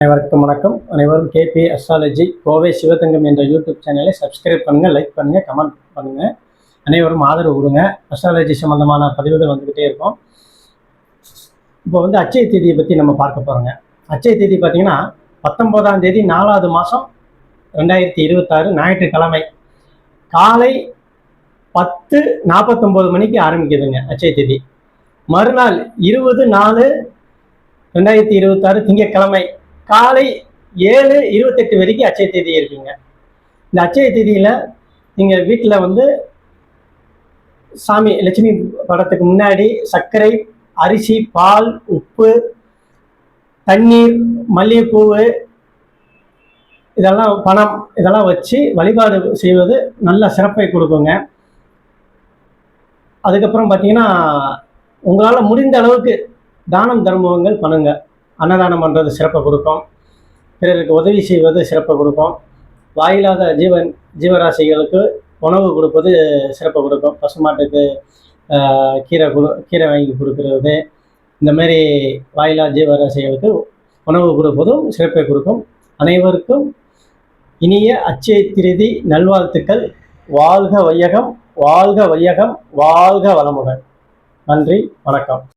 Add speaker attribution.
Speaker 1: அனைவருக்கும் வணக்கம். அனைவரும் கேபி அஸ்ட்ராலஜி கோவை சிவதங்கம் என்ற யூடியூப் சேனலை சப்ஸ்கிரைப் பண்ணுங்கள், லைக் பண்ணுங்கள், கமெண்ட் பண்ணுங்கள். அனைவரும் ஆதரவு கொடுங்க. அஸ்ட்ராலஜி சம்மந்தமான பதிவுகள் வந்துக்கிட்டே இருக்கும். இப்போ அட்சய தேதியை பற்றி நம்ம பார்க்க போகிறோங்க. அட்சய தேதி பார்த்தீங்கன்னா 19ஆம் தேதி 4வது மாதம் 2026 ஞாயிற்றுக்கிழமை காலை 10:49 மணிக்கு ஆரம்பிக்குதுங்க அட்சய தேதி. மறுநாள் 20/4/2026 திங்கட்கிழமை காலை 7:28 வரைக்கும் அட்சய தேதி இருக்குங்க. இந்த அட்சய தேதியில் நீங்கள் வீட்டில் சாமி லட்சுமி படத்துக்கு முன்னாடி சர்க்கரை, அரிசி, பால், உப்பு, தண்ணீர், மல்லிகைப்பூ, இதெல்லாம் பணம் இதெல்லாம் வச்சு வழிபாடு செய்வது நல்ல சிறப்பை கொடுக்குங்க. அதுக்கப்புறம் பார்த்தீங்கன்னா உங்களால் முடிந்த அளவுக்கு தானம் தர்மங்கள் பண்ணுங்க. அன்னதானம் பண்ணுறது சிறப்பை கொடுக்கும். பிறருக்கு உதவி செய்வது சிறப்பை கொடுக்கும். வாயில்லாத ஜீவராசிகளுக்கு உணவு கொடுப்பது சிறப்பை கொடுக்கும். பசுமாட்டுக்கு கீரை வாங்கி கொடுக்கறது, இந்த மாதிரி வாயில்லா ஜீவராசிகளுக்கு உணவு கொடுப்பதும் சிறப்பை கொடுக்கும். அனைவருக்கும் இனிய அட்சய திருதி நல்வாழ்த்துக்கள். வாழ்க வையகம், வாழ்க வையகம், வாழ்க வளமுடன். நன்றி, வணக்கம்.